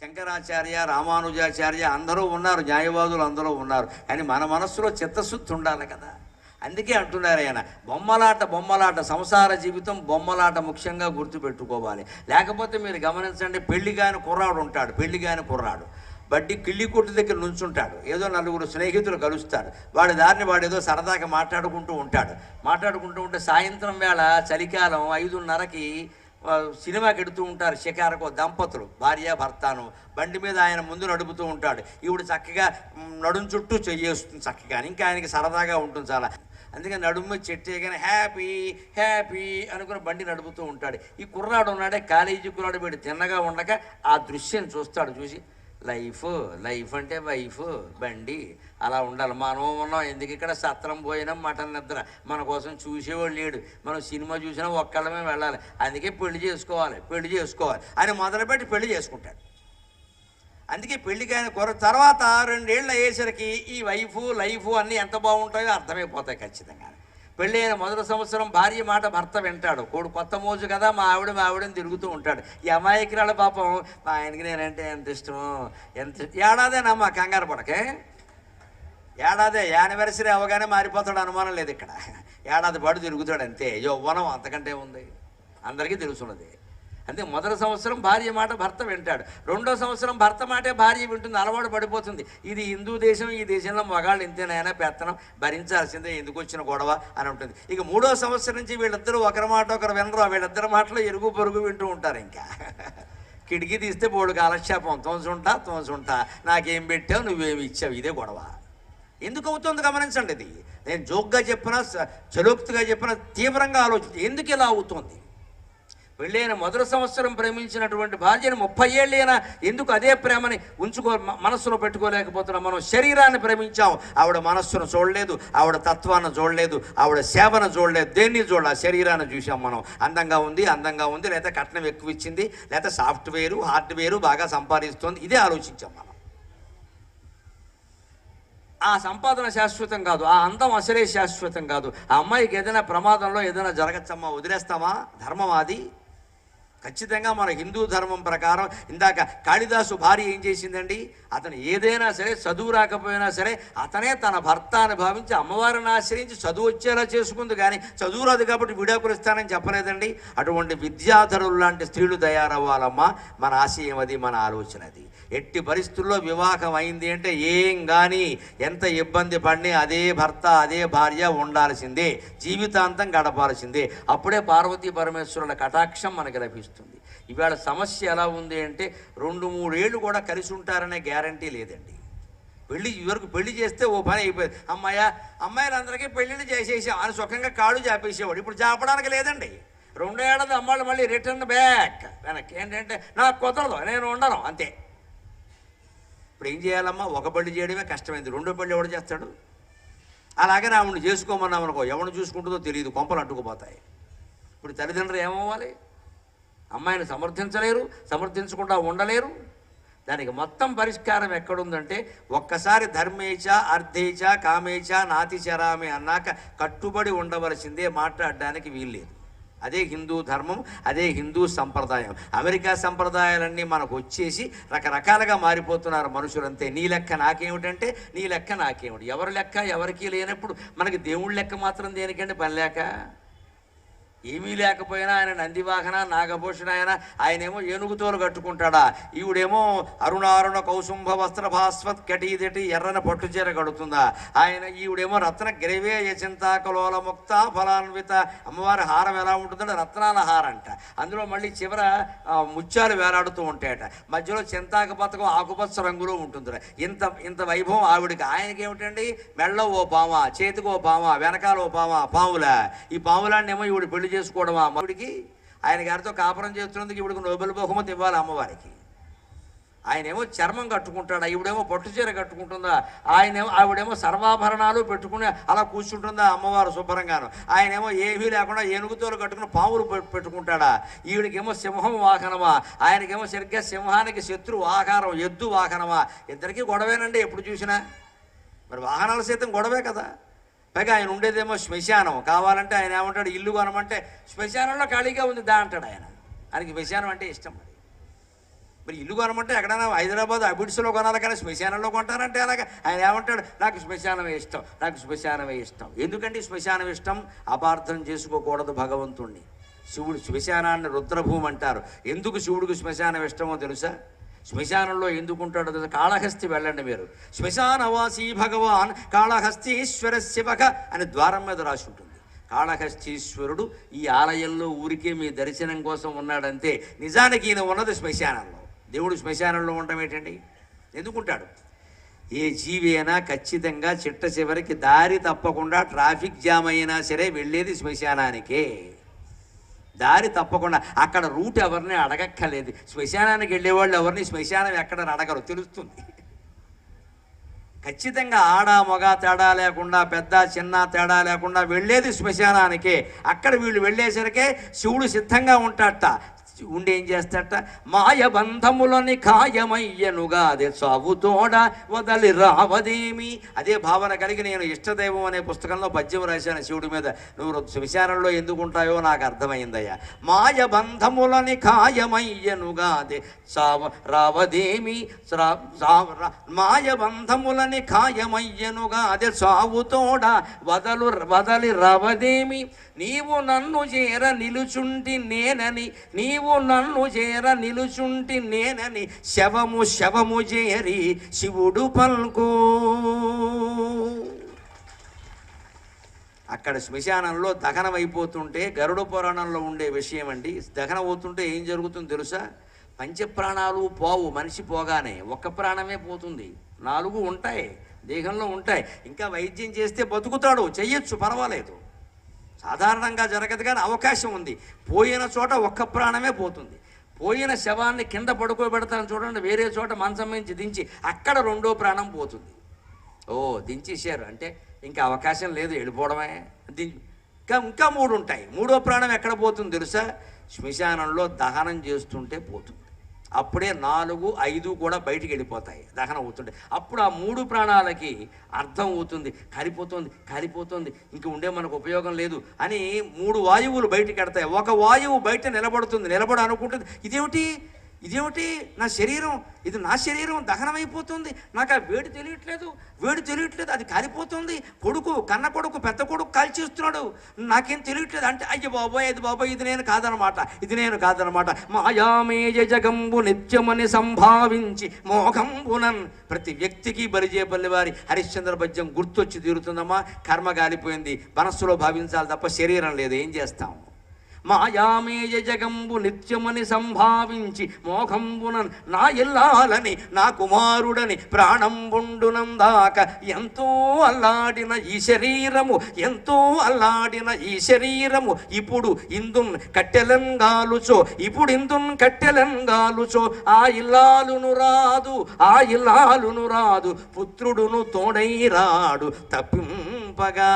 శంకరాచార్య, రామానుజాచార్య అందరూ ఉన్నారు, న్యాయవాదులు అందరూ ఉన్నారు. కానీ మన మనస్సులో చిత్తశుద్ధి ఉండాలి కదా. అందుకే అంటున్నారు ఆయన, బొమ్మలాట సంసార జీవితం బొమ్మలాట ముఖ్యంగా గుర్తుపెట్టుకోవాలి. లేకపోతే మీరు గమనించండి, పెళ్లిగాని కుర్రాడు బడ్డీ కిళ్ళి కొట్టు దగ్గర నుంచుంటాడు, ఏదో నలుగురు స్నేహితులు కలుస్తాడు, వాడి దారిని వాడు ఏదో సరదాగా మాట్లాడుకుంటూ ఉంటే సాయంత్రం వేళ చలికాలం 5:30కి సినిమాకి ఎడుతూ ఉంటారు షికారుకో దంపతులు, భార్య భర్తను. బండి మీద ఆయన ముందు నడుపుతూ ఉంటాడు, ఈవిడ చక్కగా నడుం చుట్టూ చెయ్యేస్తుంది చక్కగా, ఇంకా ఆయనకి సరదాగా ఉంటుంది చాలా. అందుకని నడుము చెట్టేగానే హ్యాపీ హ్యాపీ అనుకుని బండి నడుపుతూ ఉంటాడు. ఈ కుర్రాడు ఉన్నాడే, కాలేజీ కుర్రాడు, వీడు తిన్నగా ఉండక ఆ దృశ్యం చూస్తాడు. చూసి లైఫ్ అంటే వైఫ్ బండి అలా ఉండాలి. మనం ఉన్నాం ఎందుకు ఇక్కడ, సత్రం పోయినాం మటన్ నిద్ర, మన కోసం చూసేవాళ్ళు లేడు, మనం సినిమా చూసినా ఒక్కళ్ళమే వెళ్ళాలి, అందుకే పెళ్లి చేసుకోవాలి అని మొదలుపెట్టి పెళ్లి చేసుకుంటాడు. అందుకే పెళ్లికి ఆయన తర్వాత 2 ఏళ్ళు అయ్యేసరికి ఈ లైఫ్ అన్నీ ఎంత బాగుంటాయో అర్థమైపోతాయి ఖచ్చితంగా. పెళ్ళి అయిన మొదటి సంవత్సరం భార్య మాట భర్త వింటాడు, కొత్త మోజు కదా, మా ఆవిడని తిరుగుతూ ఉంటాడు. ఈ అమాయకురాల పాపం, మా ఆయనకి నేనంటే ఎంత ఇష్టమో, ఏడాదేనమ్మా, కంగారు పడకే, ఏడాదే యానివర్సరీ అవగానే మారిపోతాడు, అనుమానం లేదు ఇక్కడ. ఏడాది పాటు తిరుగుతాడు అంతే, యౌవనం అంతకంటే ఉంది, అందరికీ తెలుసున్నది. అంతే, మొదటి సంవత్సరం భార్య మాట భర్త వింటాడు, 2వ సంవత్సరం భర్త మాటే భార్య వింటుంది, అలవాటు పడిపోతుంది. ఇది హిందూ దేశం, ఈ దేశంలో మగాళ్ళు ఇంతేనైనా పెత్తనం భరించాల్సిందే, ఎందుకు వచ్చిన గొడవ అని ఉంటుంది. ఇక 3వ సంవత్సరం నుంచి వీళ్ళిద్దరూ ఒకరి మాట ఒకరు వినరు, వీళ్ళిద్దరి మాటలో ఎరుగు పొరుగు వింటూ ఉంటారు. ఇంకా కిటికీ తీస్తే బోడు కాలక్షేపం, తోసుంటా నాకేం పెట్టావు, నువ్వేమి ఇచ్చావు, ఇదే గొడవ. ఎందుకు అవుతుంది గమనించండి. ఇది నేను జోక్గా చెప్పినా, చలోక్తిగా చెప్పినా, తీవ్రంగా ఆలోచించి ఎందుకు ఇలా అవుతుంది. పెళ్ళైన మొదటి సంవత్సరం ప్రేమించినటువంటి భార్యను 30 ఏళ్ళైనా ఎందుకు అదే ప్రేమని మనస్సులో పెట్టుకోలేకపోతున్నాం. మనం శరీరాన్ని ప్రేమించాం, ఆవిడ మనస్సును చూడలేదు, ఆవిడ తత్వాన్ని చూడలేదు, ఆవిడ సేవను చూడలేదు, దేన్ని చూడాలి, శరీరాన్ని చూసాం మనం. అందంగా ఉంది, లేదా కట్నం ఎక్కువ ఇచ్చింది, లేదా సాఫ్ట్వేరు హార్డ్వేరు బాగా సంపాదిస్తుంది, ఇదే ఆలోచించాం మనం. ఆ సంపాదన శాశ్వతం కాదు, ఆ అందం అసలే శాశ్వతం కాదు. ఆ అమ్మాయికి ఏదైనా ప్రమాదంలో ఏదైనా జరగచ్చమ్మా, వదిలేస్తామా? ధర్మం అది. ఖచ్చితంగా మన హిందూ ధర్మం ప్రకారం, ఇందాక కాళిదాసు భార్య ఏం చేసిందండి, అతను ఏదైనా సరే, చదువు రాకపోయినా సరే, అతనే తన భర్త అని భావించి అమ్మవారిని ఆశ్రయించి చదువు వచ్చేలా చేసుకుంది. కానీ చదువు రాదు కాబట్టి విడాకులు ఇస్తానని చెప్పలేదండి. అటువంటి విద్యాధరులు లాంటి స్త్రీలు తయారవ్వాలమ్మా, మన ఆశయం అది, మన ఆలోచన అది. ఎట్టి పరిస్థితుల్లో వివాహం అయింది అంటే ఏం కానీ ఎంత ఇబ్బంది పడినా అదే భర్త అదే భార్య ఉండాల్సిందే, జీవితాంతం గడపాల్సిందే. అప్పుడే పార్వతీ పరమేశ్వరుల కటాక్షం మనకి లభిస్తుంది. ఇవాళ సమస్య ఎలా ఉంది అంటే 2-3 ఏళ్ళు కూడా కలిసి ఉంటారనే గ్యారంటీ లేదండి. ఇవరకు పెళ్లి చేస్తే ఓ పని అయిపోయింది, అమ్మాయిలందరికీ పెళ్ళిళ్ళు చేసేసాం అని సుఖంగా కాళ్ళు చాపేసేవాడు. ఇప్పుడు చాపడానికి లేదండి. 2 ఏళ్ళది అమ్మాయిలు మళ్ళీ రిటర్న్ బ్యాక్ వెనక్కి. ఏంటంటే నాకు కుదరదు, నేను ఉండను, అంతే. ఇప్పుడు ఏం చేయాలమ్మా, ఒక పెళ్లి చేయడమే కష్టమైంది, 2వ పెళ్లి ఎవడు చేస్తాడు? అలాగనే ఆవిడని చేసుకోమన్నాం అనుకో, ఎవరిని చూసుకుంటుందో తెలియదు, కొంపలు అంటుకుపోతాయి. ఇప్పుడు తల్లిదండ్రులు ఏమవ్వాలి? అమ్మాయిని సమర్థించకుండా ఉండలేరు. దానికి మొత్తం పరిష్కారం ఎక్కడుందంటే, ఒక్కసారి ధర్మేచ అర్థేచ కామేచ నాతిచరామి అన్నాక కట్టుబడి ఉండవలసిందే, మాట్లాడడానికి వీల్లేదు. అదే హిందూ ధర్మం, అదే హిందూ సంప్రదాయం. అమెరికా సంప్రదాయాలన్నీ మనకు వచ్చేసి రకరకాలుగా మారిపోతున్నారు మనుషులంతే. నీ లెక్క నాకేమిటంటే నీ లెక్క నాకేమిటి, ఎవరి లెక్క ఎవరికీ లేనప్పుడు మనకి దేవుడి లెక్క మాత్రం దేనికంటే పని లేక. ఏమీ లేకపోయినా ఆయన నందివాహన నాగభూషణ ఆయనేమో ఏనుగుతోలు కట్టుకుంటాడా, ఈవిడేమో అరుణారుణ కౌసుంభ వస్త్ర భాస్వత్ కటీదటి ఎర్రన పట్టుచీర కడుతుందా, ఈవిడేమో రత్న గ్రవేయ చింతాకలోల ముక్త ఫలాన్విత. అమ్మవారి హారం ఎలా ఉంటుందంటే రత్నాల హారం అంట, అందులో మళ్ళీ చివర ముత్యాలు వేలాడుతూ ఉంటాయట, మధ్యలో చింతాక పథకం ఆకుపచ్చ రంగులో ఉంటుంది. ఇంత వైభవం ఆవిడికి. ఆయనకి ఏమిటండి, మెళ్ళో ఓ పామ, చేతికి ఓ పామ, వెనకాల ఓ పాముల. ఈ పాములాన్నేమో ఈవిడ పెళ్లి చేసుకోవడం ఆ అమ్మడికి. ఆయన గారితో కాపురం చేస్తున్నందుకు ఇవిడికి నోబెల్ బహుమతి ఇవ్వాలి అమ్మవారికి. ఆయనేమో చర్మం కట్టుకుంటాడా, ఈవిడేమో పట్టుచీర కట్టుకుంటుందా, ఆవిడేమో సర్వాభరణాలు పెట్టుకుని అలా కూర్చుంటుందా అమ్మవారు శుభ్రంగాను. ఆయనేమో ఏమీ లేకుండా ఏనుగుతోలు కట్టుకుని పాములు పెట్టుకుంటాడా. ఈవిడికేమో సింహం వాహనమా, ఆయనకేమో సరిగ్గా సింహానికి శత్రువు ఆకారం ఎద్దు వాహనమా. ఇద్దరికీ గొడవేనండి ఎప్పుడు చూసినా. మరి వాహనాల సైతం గొడవే కదా. పైగా ఆయన ఉండేదేమో శ్మశానం. కావాలంటే ఆయన ఏమంటాడు, ఇల్లు కొనమంటే శ్మశానంలో ఖాళీగా ఉంది దా అంటాడు ఆయన. ఆయనకి శ్మశానం అంటే ఇష్టం. మరి మరి ఇల్లు కొనమంటే ఎక్కడైనా హైదరాబాద్ అబిడ్స్లో కొనాలి కానీ శ్మశానంలో కొంటారంటే అలాగా. ఆయన ఏమంటాడు, నాకు శ్మశానమే ఇష్టం, నాకు శ్మశానమే ఇష్టం. ఎందుకంటే శ్మశానం ఇష్టం? అపార్థం చేసుకోకూడదు భగవంతుణ్ణి. శివుడు శ్మశానాన్ని రుద్రభూమి అంటారు. ఎందుకు శివుడికి శ్మశానం ఇష్టమో తెలుసా? శ్మశానంలో ఎందుకుంటాడో తెలుసా? కాళహస్తి వెళ్ళండి మీరు. శ్మశానవాసీ భగవాన్ కాళహస్తీశ్వర శివక అని ద్వారం మీద రాసి ఉంటుంది. కాళహస్తీశ్వరుడు ఈ ఆలయంలో ఊరికే మీ దర్శనం కోసం ఉన్నాడంతే. నిజానికి ఈయన ఉన్నది శ్మశానంలో. దేవుడు శ్మశానంలో ఉండటం ఏంటండి? ఎందుకుంటాడు? ఏ జీవి అయినా ఖచ్చితంగా చిట్ట చివరికి దారి తప్పకుండా ట్రాఫిక్ జామ్ అయినా సరే వెళ్ళేది శ్మశానానికే. దారి తప్పకుండా. అక్కడ రూట్ ఎవరిని అడగక్కర్లేదు. శ్మశానానికి వెళ్ళేవాళ్ళు ఎవరిని శ్మశానం ఎక్కడ అడగరు, తెలుస్తుంది. ఖచ్చితంగా ఆడ మగ తేడా లేకుండా, పెద్ద చిన్న తేడా లేకుండా వెళ్ళేది శ్మశానానికే. అక్కడ వీళ్ళు వెళ్ళేసరికే శివుడు సిద్ధంగా ఉంటాడట. ఉండి ఏం చేస్తాడట? మాయ బంధములని ఖాయమయ్యనుగా అదే సాగుతోడ వదలి రావదేమి. అదే భావన కలిగి నేను ఇష్టదైవం అనే పుస్తకంలో పద్యం రాశాను శివుడి మీద. నువ్వు శ్మశానంలో ఎందుకుంటాయో నాకు అర్థమైందయ్యా. మాయ బంధములని ఖాయమయ్యనుగా అదే రావదేమి. మాయ బంధములని ఖాయమయ్యనుగా అదే సాగుతోడ వదలి రావదేమి. నీవు నన్ను చేర నిలుచుంటి నేనని, నీవు నన్ను చేర నిలుచుంటి నేనని శవము శవము చేరి శివుడు పల్కు. అక్కడ శ్మశానంలో దహనం అయిపోతుంటే, గరుడ పురాణంలో ఉండే విషయం అండి. దహనం అవుతుంటే ఏం జరుగుతుందో తెలుసా? పంచప్రాణాలు పోవు. మనిషి పోగానే ఒక్క ప్రాణమే పోతుంది. 4 ఉంటాయి దేహంలో ఉంటాయి. ఇంకా వైద్యం చేస్తే బతుకుతాడు, చెయ్యొచ్చు, పర్వాలేదు. సాధారణంగా జరగదు కానీ అవకాశం ఉంది. పోయిన చోట ఒక్క ప్రాణమే పోతుంది. పోయిన శవాన్ని కింద పడుకోబెడతాను చూడండి, వేరే చోట మంచం నుంచి దించి అక్కడ 2వ ప్రాణం పోతుంది. ఓ దించేశారు అంటే ఇంకా అవకాశం లేదు, వెళ్ళిపోవడమే. ఇంకా 3 ఉంటాయి. 3వ ప్రాణం ఎక్కడ పోతుంది తెలుసా? శ్మశానంలో దహనం చేస్తుంటే పోతుంది. అప్పుడే 4, 5 కూడా బయటికి వెళ్ళిపోతాయి దహనం అవుతుంటే. అప్పుడు ఆ 3 ప్రాణాలకి అర్థం అవుతుంది, కాలిపోతుంది, ఇంక ఉండే మనకు ఉపయోగం లేదు అని 3 వాయువులు బయటికి వెడతాయి. ఒక వాయువు బయట నిలబడి అనుకుంటుంది, ఇదేమిటి నా శరీరం, ఇది నా శరీరం దహనమైపోతుంది, నాకు ఆ వేడి తెలియట్లేదు, అది కాలిపోతుంది. కన్న కొడుకు పెద్ద కొడుకు కాల్చేస్తున్నాడు, నాకేం తెలియట్లేదు అంటే, అయ్య బాబోయ్ ఇది నేను కాదనమాట. మాయామేయ జగంబు నిత్యమని సంభావించి మోఘంబునన్. ప్రతి వ్యక్తికి బలిజేపల్లి వారి హరిశ్చంద్ర పద్యం గుర్తొచ్చి తీరుతుందమ్మా. కర్మ కాలిపోయింది, మనస్సులో భావించాలి తప్ప శరీరం లేదు, ఏం చేస్తాం? మాయామేయ జగంబు నిత్యమని సంభావించి మోఘంబునన్ నా ఇల్లాలని నా కుమారుడని ప్రాణంబుండునందాక ఎంతో అల్లాడిన ఈ శరీరము ఇప్పుడు ఇందున్ కట్టెలంగాలుచో ఆ ఇల్లాలును రాదు పుత్రుడును తోడై రాడు తప్పింపగా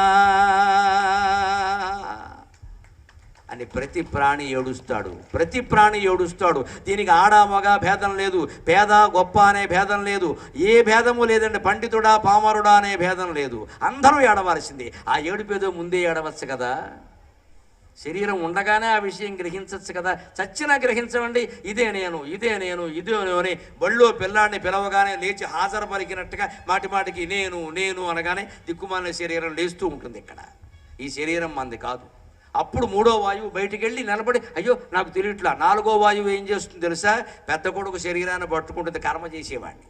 అని ప్రతి ప్రాణి ఏడుస్తాడు. దీనికి ఆడ మగ భేదం లేదు, పేద గొప్ప అనే భేదం లేదు, ఏ భేదము లేదండి. పండితుడా పామరుడా అనే భేదం లేదు, అందరూ ఏడవలసిందే. ఆ ఏడుపేదో ముందే ఏడవచ్చు కదా. శరీరం ఉండగానే ఆ విషయం గ్రహించవచ్చు కదా. చచ్చినా గ్రహించవండి. ఇదే నేను అని బళ్ళో పిల్లాడిని పిలవగానే లేచి హాజరు పలికినట్టుగా మాటికి నేను అనగానే దిక్కుమాలిన శరీరం లేస్తూ ఉంటుంది. ఇక్కడ ఈ శరీరం మంది కాదు. అప్పుడు 3వ వాయువు బయటికి వెళ్ళి నిలబడి, అయ్యో నాకు తెలియట్లా. 4వ వాయువు ఏం చేస్తుంది తెలుసా? పెద్ద కొడుకు శరీరాన్ని పట్టుకుంటుంది, కర్మ చేసేవాడిని.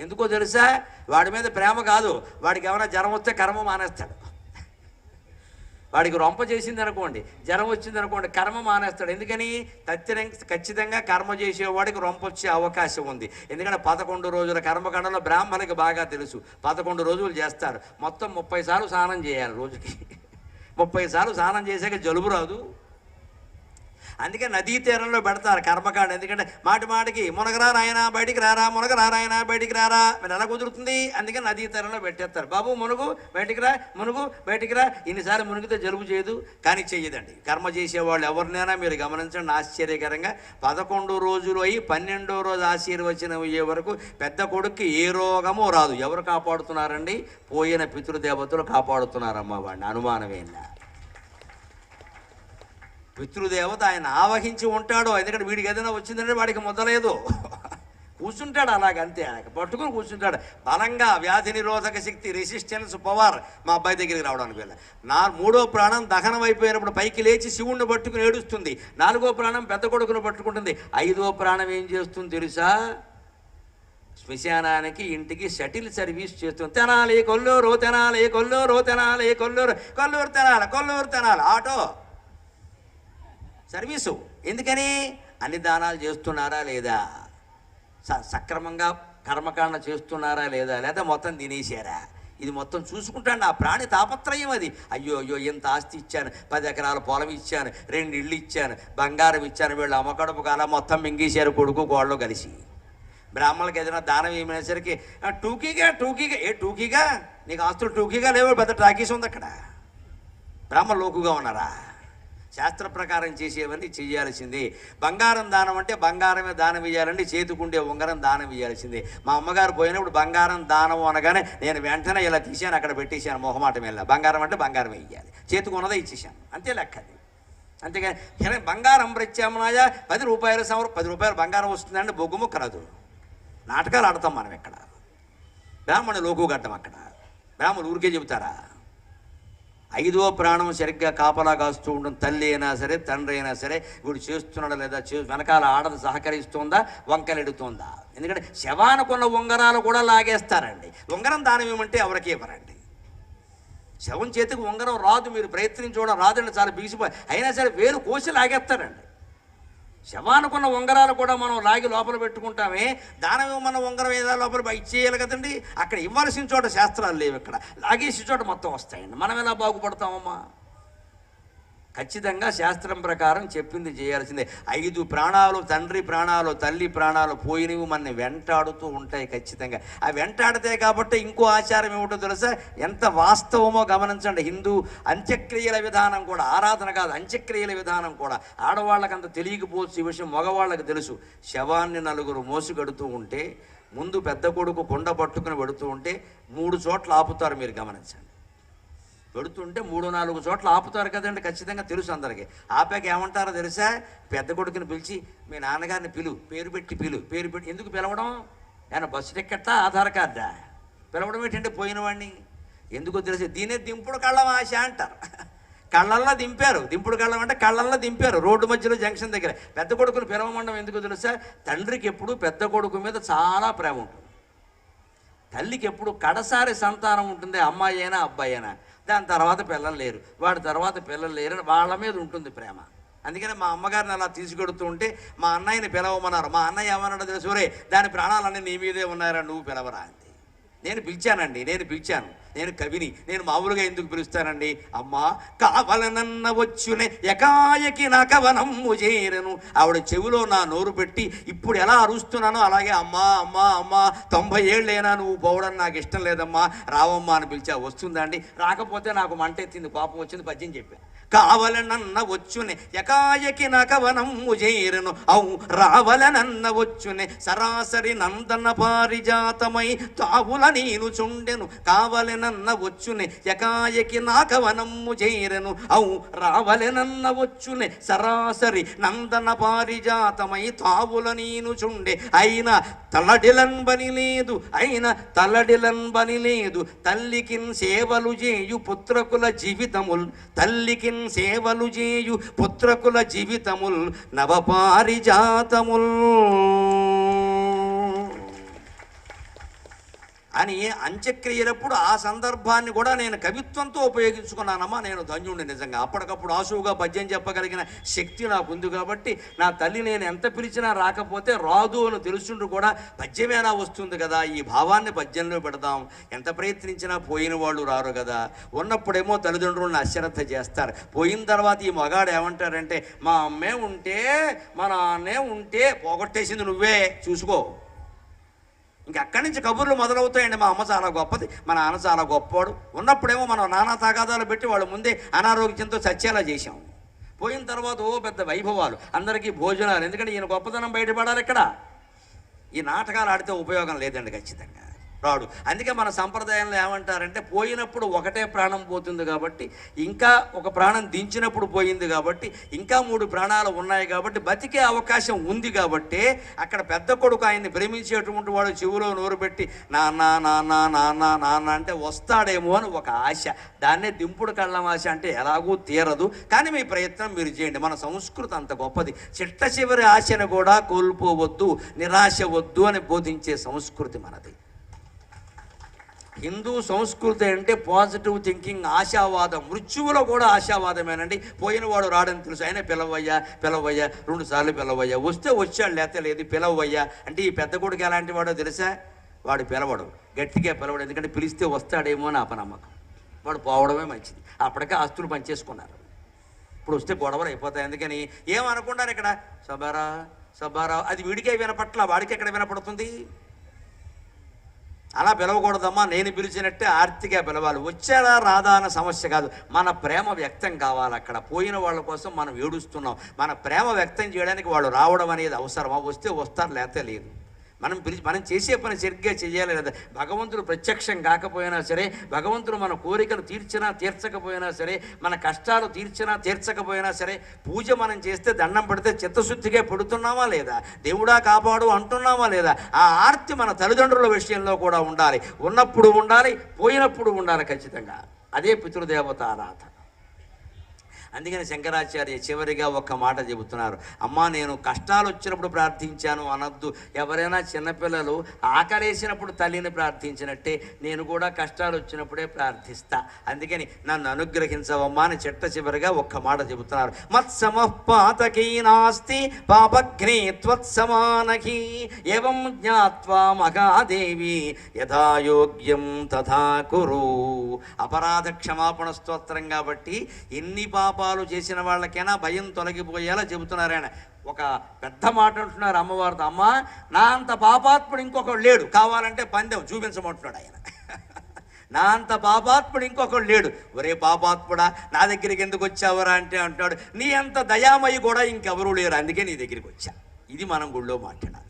ఎందుకో తెలుసా? వాడి మీద ప్రేమ కాదు, వాడికి ఏమైనా జ్వరం వస్తే కర్మ మానేస్తాడు. వాడికి రొంప చేసింది అనుకోండి, జ్వరం వచ్చింది అనుకోండి, కర్మ మానేస్తాడు. ఎందుకని? ఖచ్చితంగా కర్మ చేసేవాడికి రొంప వచ్చే అవకాశం ఉంది. ఎందుకంటే 11 రోజుల కర్మకాండలో బ్రాహ్మణులకు బాగా తెలుసు. 11 రోజులు చేస్తారు, మొత్తం 30 సార్లు స్నానం చేయాలి రోజుకి. 30 సార్లు స్నానం చేశాక జలుబు రాదు. అందుకే నదీ తీరంలో పెడతారు కర్మకాండ. ఎందుకంటే మాటికి మునగరా నాయన బయటికి రారా, బయటికి రారా, మీరు ఎలా కుదురుతుంది? అందుకని నదీ తీరంలో పెట్టేస్తారు. బాబు మునుగు బయటికి రా. ఇన్నిసార్లు మునిగితే జలుబు చేయదు, కానీ చెయ్యదండి. కర్మ చేసేవాళ్ళు ఎవరినైనా మీరు గమనించండి, ఆశ్చర్యకరంగా 11 రోజులు అయ్యి 12వ రోజు ఆశీర్వచనం అయ్యే వరకు పెద్ద కొడుక్కి ఏ రోగమో రాదు. ఎవరు కాపాడుతున్నారండి? పోయిన పితృదేవతలు కాపాడుతున్నారమ్మా వాడిని, అనుమానమేనా? పితృదేవత ఆయన ఆవహించి ఉంటాడు. ఎందుకంటే వీడికి ఏదైనా వచ్చిందంటే వాడికి మొదలేదు. కూర్చుంటాడు అలాగంతే, పట్టుకుని కూర్చుంటాడు. బలంగా వ్యాధి నిరోధక శక్తి, రెసిస్టెన్స్ పవర్ మా అబ్బాయి దగ్గరికి రావడానికి వెళ్ళ. మూడో ప్రాణం దహనం అయిపోయినప్పుడు పైకి లేచి శివుణ్ణి పట్టుకుని ఏడుస్తుంది. 4వ ప్రాణం పెద్ద కొడుకును పట్టుకుంటుంది. 5వ ప్రాణం ఏం చేస్తుంది తెలుసా? శ్మశానానికి ఇంటికి షటిల్ సర్వీస్ చేస్తుంది. Tenali Kolluru, Tenali Kolluru, Tenali Kolluru, Kolluru Tenali, Kolluru Tenali auto service. ఎందుకని? అన్ని దానాలు చేస్తున్నారా లేదా, సక్రమంగా కర్మకాండ చేస్తున్నారా లేదా, లేదా మొత్తం తినేసారా, ఇది మొత్తం చూసుకుంటాను. నా ప్రాణి తాపత్రయం అది. అయ్యో అయ్యో ఇంత ఆస్తి ఇచ్చాను, 10 ఎకరాల పొలం ఇచ్చాను, 2 ఇళ్ళు ఇచ్చాను, బంగారం ఇచ్చాను, వీళ్ళు అమ్మకడుపు కాల మొత్తం మింగేశారు కొడుకు కోళ్ళు కలిసి. బ్రాహ్మణులకు ఏదైనా దానం ఏమైనసరికి టూకీగా టూకీగా నీకు ఆస్తులు టూకీగా లేవు, పెద్ద టాకీస్ ఉంది అక్కడ. బ్రాహ్మణులు లోకుగా ఉన్నారా? శాస్త్ర ప్రకారం చేసేవన్నీ చేయాల్సిందే. బంగారం దానం అంటే బంగారమే దానం ఇవ్వాలండి, చేతికుండే ఉంగరం దానం ఇవ్వాల్సిందే. మా అమ్మగారు పోయినప్పుడు బంగారం దానం అనగానే నేను వెంటనే ఇలా తీసాను, అక్కడ పెట్టేశాను మొహమాటం వెళ్ళా. బంగారం అంటే బంగారమే ఇవ్వాలి, చేతికున్నదే ఇచ్చేసాను, అంతే లెక్క అది. అంతేగాని బంగారం ప్రత్యామ్నాయ 10 రూపాయల 10 రూపాయలు బంగారం వస్తుందండి, బొగ్గు ముక్క రాదు. నాటకాలు ఆడతాం మనం ఎక్కడ. బ్రాహ్మణుడు లోకు గడ్డం అక్కడ. బ్రాహ్మణులు ఊరికే చెబుతారా? 5వ ప్రాణం సరిగ్గా కాపలా కాస్తూ ఉండడం. తల్లి అయినా సరే, తండ్రి అయినా సరే, వీడు చేస్తున్నాడా లేదా, వెనకాల ఆడది సహకరిస్తుందా, వంకలెడుతుందా. ఎందుకంటే శవానుకున్న ఉంగరాలు కూడా లాగేస్తారండి. ఉంగరం దానం ఏమంటే ఎవరికి ఇవ్వరండి. శవం చేతికి ఉంగరం రాదు, మీరు ప్రయత్నించడం రాదండి, చాలా బిగిసిపోయి అయినా సరే వేలు కోసి లాగేస్తారండి. శవానుకున్న ఉంగరాలు కూడా మనం లాగి లోపల పెట్టుకుంటామే, దానం ఇవ్వమన్న ఉంగరం ఏదో లోపల ఇచ్చేయాలి కదండి. అక్కడ ఇవ్వాల్సిన చోట శాస్త్రాలు లేవు, ఇక్కడ లాగేసిన చోట మొత్తం వస్తాయండి. మనం ఎలా బాగుపడతామమ్మా? ఖచ్చితంగా శాస్త్రం ప్రకారం చెప్పింది చేయాల్సిందే. 5 ప్రాణాలు, తండ్రి ప్రాణాలు, తల్లి ప్రాణాలు పోయినవి మన వెంటాడుతూ ఉంటాయి ఖచ్చితంగా. ఆ వెంటాడితే కాబట్టి ఇంకో ఆచారం ఏమిటో తెలుసా? ఎంత వాస్తవమో గమనించండి. హిందూ అంత్యక్రియల విధానం కూడా, ఆరాధన కాదు, అంత్యక్రియల విధానం కూడా ఆడవాళ్ళకి అంత తెలియకపోవచ్చు ఈ విషయం, మగవాళ్ళకి తెలుసు. శవాన్ని 4 మోసుగడుతూ ఉంటే ముందు పెద్ద కొడుకు కుండ పట్టుకుని పెడుతూ ఉంటే 3 చోట్ల ఆపుతారు, మీరు గమనించండి. పెడుతుంటే 3-4 చోట్ల ఆపుతారు కదండి, ఖచ్చితంగా తెలుసు అందరికీ. ఆపాక ఏమంటారో తెలుసా? పెద్ద కొడుకుని పిలిచి మీ నాన్నగారిని పేరు పెట్టి. ఎందుకు పిలవడం? ఆయన బస్సు టికెట్టా, ఆధార్ కార్డా? పిలవడం ఏంటంటే పోయిన వాడిని. ఎందుకో తెలిసి దీనే దింపుడు కళ్ళం ఆశ అంటారు. కళ్ళల్లో దింపారు. దింపుడు కళ్ళం అంటే కళ్ళల్లో దింపారు, రోడ్డు మధ్యలో జంక్షన్ దగ్గర. పెద్ద కొడుకుని పిలవమండం ఎందుకు తెలుసా? తండ్రికి ఎప్పుడు పెద్ద కొడుకు మీద చాలా ప్రేమ ఉంటుంది. తల్లికి ఎప్పుడు కడసారి సంతానం ఉంటుంది, అమ్మాయి అయినా అబ్బాయి అయినా. దాని తర్వాత పిల్లలు లేరు, వాడి తర్వాత పిల్లలు లేరు, వాళ్ళ మీద ఉంటుంది ప్రేమ. అందుకని మా అమ్మగారిని అలా తీసుకెడుతూ ఉంటే మా అన్నయ్యని పిలవమన్నారు. మా అన్నయ్య ఏమన్నాడో తెలుసు, రే దాని ప్రాణాలన్నీ నీ మీదే ఉన్నారా, నువ్వు పిలవరా అంతే. నేను పిలిచానండి, నేను కవిని, నేను మామూలుగా ఎందుకు పిలుస్తానండి? అమ్మా కావలనన్న వచ్చునే ఎకాయకి నా కవనమ్ము చేరను. ఆవిడ చెవిలో నా నోరు పెట్టి ఇప్పుడు ఎలా అరుస్తున్నానో అలాగే అమ్మా అమ్మా అమ్మా 90 ఏళ్ళైనా నువ్వు పోవడం నాకు ఇష్టం లేదమ్మా, రావమ్మా అని పిలిచా. వస్తుందా అండి? రాకపోతే నాకు మంట ఎత్తింది, కోపం వచ్చింది, పద్యం చెప్పా. కావలనన్న వచ్చునే ఎకాయకి నకవనమ్ము చేరను, అవు రావలనన్న వచ్చునే సరాసరి నందన పారిజాతమై తావుల నేను చుండెను. కావలెనన్న వచ్చునే ఎకాయకి నాకవనమ్ము చేరను, అవు రావలెనన్న వచ్చునే సరాసరి నందన పారిజాతమై తావుల నేను చుండె. అయినా తలడిలన్ బని లేదు, తల్లికిన్ సేవలు చేయు పుత్రకుల జీవితముల్, తల్లికిన్ సేవలు చేయు పుత్రకుల జీవితముల్ నవపారిజాతముల్ అని అంత్యక్రియలప్పుడు ఆ సందర్భాన్ని కూడా నేను కవిత్వంతో ఉపయోగించుకున్నానమ్మా. నేను ధన్యుడిని నిజంగా. అప్పటికప్పుడు ఆశువుగా పద్యం చెప్పగలిగిన శక్తి నాకు ఉంది కాబట్టి నా తల్లి నేను ఎంత పిలిచినా రాకపోతే రాదు అని తెలుసుంటూ కూడా పద్యమేనా వస్తుంది కదా, ఈ భావాన్ని పద్యంలో పెడదాం. ఎంత ప్రయత్నించినా పోయిన వాళ్ళు రారు కదా. ఉన్నప్పుడేమో తల్లిదండ్రులను అశ్రద్ధ చేస్తారు, పోయిన తర్వాత ఈ మగాడు ఏమంటారంటే మా అమ్మే ఉంటే మా నాన్నే ఉంటే పోగొట్టేసింది నువ్వే చూసుకో. ఇంకక్కడి నుంచి కబుర్లు మొదలవుతాయండి. మా అమ్మ చాలా గొప్పది, మా నాన్న చాలా గొప్పవాడు. ఉన్నప్పుడేమో మనం నానా తగాదాలు పెట్టి వాళ్ళ ముందే అనారోగ్యంతో చచ్చేలా చేశాం. పోయిన తర్వాత పెద్ద వైభవాలు, అందరికీ భోజనాలు. ఎందుకంటే ఈయన గొప్పతనం బయటపడాలి. ఇక్కడ ఈ నాటకాలు ఆడితే ఉపయోగం లేదండి ఖచ్చితంగా. రాడు. అందుకే మన సంప్రదాయంలో ఏమంటారంటే పోయినప్పుడు ఒకటే ప్రాణం పోతుంది కాబట్టి, ఇంకా ఒక ప్రాణం దించినప్పుడు పోయింది కాబట్టి, ఇంకా 3 ప్రాణాలు ఉన్నాయి కాబట్టి బతికే అవకాశం ఉంది కాబట్టి అక్కడ పెద్ద కొడుకు ఆయన్ని ప్రేమించేటువంటి వాడు చెవులో నోరు పెట్టి నాన్న నాన్న నాన్న నాన్న అంటే వస్తాడేమో అని ఒక ఆశ. దాన్నే దింపుడు కళ్ళం ఆశ. అంటే ఎలాగూ తీరదు, కానీ మీ ప్రయత్నం మీరు చేయండి. మన సంస్కృతి అంత గొప్పది. చిట్ట చివరి ఆశను కూడా కోల్పోవద్దు, నిరాశ వద్దు అని బోధించే సంస్కృతి మనది. హిందూ సంస్కృతి అంటే పాజిటివ్ థింకింగ్, ఆశావాదం. మృత్యువులో కూడా ఆశావాదమేనండి. పోయినవాడు రాడని తెలుసు, అయినా పిలవయ్యా పిలవయ్యా 2 సార్లు పిలవయ్యా, వస్తే వచ్చాడు లేకపోతే లేదు, పిలవయ్యా అంటే ఈ పెద్ద కొడుకు ఎలాంటి వాడో తెలుసా? వాడు పిలవడు, గట్టిగా పిలవడు. ఎందుకంటే పిలిస్తే వస్తాడేమో అని అపనమ్మకం. వాడు పోవడమే మంచిది. అప్పటికే ఆస్తులు పనిచేసుకున్నారు. ఇప్పుడు వస్తే గొడవలు అయిపోతాయి. అందుకని ఏమనుకుంటారు ఇక్కడ సబారా సబారా, అది వీడికే వినపట్ల, వాడికి ఎక్కడ వినపడుతుంది? అలా పిలవకూడదమ్మా. నేను పిలిచినట్టే ఆర్తిగా పిలవాలి. వచ్చారా రాదా అన్న సమస్య కాదు, మన ప్రేమ వ్యక్తం కావాలి. అక్కడ పోయిన వాళ్ళ కోసం మనం ఏడుస్తున్నాం. మన ప్రేమ వ్యక్తం చేయడానికి వాళ్ళు రావడం అనేది అవసరమా? వస్తే వస్తారు, లేకపోతే లేదు. మనం చేసే పని సరిగ్గా చేయాలి కదా. భగవంతుడు ప్రత్యక్షం కాకపోయినా సరే, భగవంతుడు మన కోరికలు తీర్చినా తీర్చకపోయినా సరే, మన కష్టాలు తీర్చినా తీర్చకపోయినా సరే, పూజ మనం చేస్తే దండం పెడితే చిత్తశుద్ధిగా పెడుతున్నామా లేదా, దేవుడా కాపాడు అంటున్నామా లేదా, ఆ ఆర్తి మన తల్లిదండ్రుల విషయంలో కూడా ఉండాలి. ఉన్నప్పుడు ఉండాలి, పోయినప్పుడు ఉండాలి ఖచ్చితంగా. అదే పితృదేవత ఆరాధన. అందుకని శంకరాచార్య చివరిగా ఒక్క మాట చెబుతున్నారు. అమ్మా నేను కష్టాలు వచ్చినప్పుడు ప్రార్థించాను అనొద్దు. ఎవరైనా చిన్నపిల్లలు ఆకలేసినప్పుడు తల్లిని ప్రార్థించినట్టే నేను కూడా కష్టాలు వచ్చినప్పుడే ప్రార్థిస్తా. అందుకని నన్ను అనుగ్రహించవమ్మా అని చిట్ట చివరిగా ఒక్క మాట చెబుతున్నారు. మత్సమః పాతకీ నాస్తి పాపఘ్నే త్వత్సమానకీ ఏవం జ్ఞాత్వా మహాదేవి యథాయోగ్యం తథా కురు. అపరాధ క్షమాపణ స్తోత్రం కాబట్టి ఎన్ని పాపాలు చేసిన వాళ్ళకైనా భయం తొలగిపోయేలా చెబుతున్నారు ఆయన. ఒక పెద్ద మాట అంటున్నారు అమ్మవారితో, అమ్మ నా అంత పాపాత్ముడు ఇంకొకడు లేడు, కావాలంటే పందెం చూపించమంటున్నాడు ఆయన. నా అంత పాపాత్ముడు ఇంకొకడు లేడు. ఒరే పాపాత్ముడా నా దగ్గరికి ఎందుకు వచ్చావరా అంటే అంటాడు, నీ అంత దయామయ్యి కూడా ఇంకెవరూ లేరు, అందుకే నీ దగ్గరికి వచ్చా. ఇది మనం గుళ్ళో మాట్లాడాలి.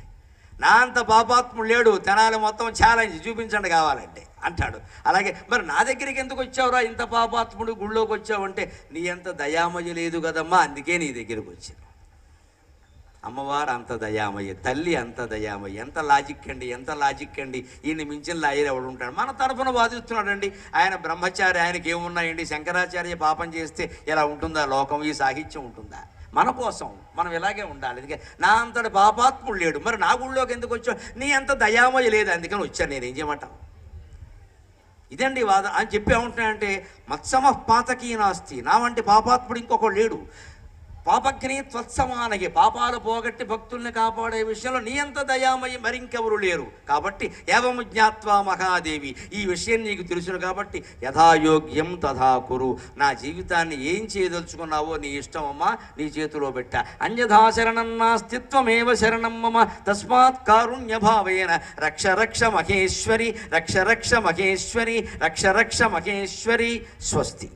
నా అంత పాపాత్ముడు లేడు, తెనాలి మొత్తం ఛాలెంజ్ చూపించండి కావాలంటే అంటాడు. అలాగే మరి నా దగ్గరికి ఎందుకు వచ్చావురా, ఇంత పాపాత్ముడు గుళ్ళోకి వచ్చావంటే నీ అంత దయామయ్య లేదు కదమ్మా, అందుకే నీ దగ్గరికి వచ్చాను. అమ్మవారు అంత దయామయ్య, తల్లి అంత దయామయ్య. ఎంత లాజిక్ అండి, ఎంత లాజిక్ అండి. ఈయన మించిన లాయర్ ఎవడు ఉంటాడు? మన తరఫున వాదిస్తున్నాడండి ఆయన. బ్రహ్మచారి, ఆయనకి ఏమున్నాయండి? శంకరాచార్య పాపం చేస్తే ఎలా ఉంటుందా లోకం, ఈ సాహిత్యం ఉంటుందా? మన కోసం మనం ఇలాగే ఉండాలి. అందుకే నా అంతటి పాపాత్ముడు లేడు, మరి నా గుళ్ళోకి ఎందుకు వచ్చావు? నీ అంత దయామయ్య లేదు, అందుకని వచ్చాను. నేనేం చేయమంటావు? ఇదండి వాద అని చెప్పి ఏమంటున్నాయంటే మత్సమః పాతకీ నాస్తి, నా వంటి పాపాత్ముడు ఇంకొకడు లేడు. పాపఘ్ని త్వత్సమానకి, పాపాలు పోగొట్టి భక్తుల్ని కాపాడే విషయంలో నీ అంత దయామయ్యి మరింకెవరు లేరు. కాబట్టి ఏవం జ్ఞాత్వా మహాదేవి, ఈ విషయం నీకు తెలుసును కాబట్టి యథాయోగ్యం తథా కురు. నా జీవితాన్ని ఏం చేయదలుచుకున్నావో నీ ఇష్టం అమ్మా, నీ చేతిలో పెట్టా. అన్యథా శరణం నాస్తిత్వమేవ శరణం మమ తస్మాత్ కారుణ్య భావేన రక్ష రక్ష మహేశ్వరి, రక్ష రక్ష మహేశ్వరి, రక్ష రక్ష మహేశ్వరి. స్వస్తి.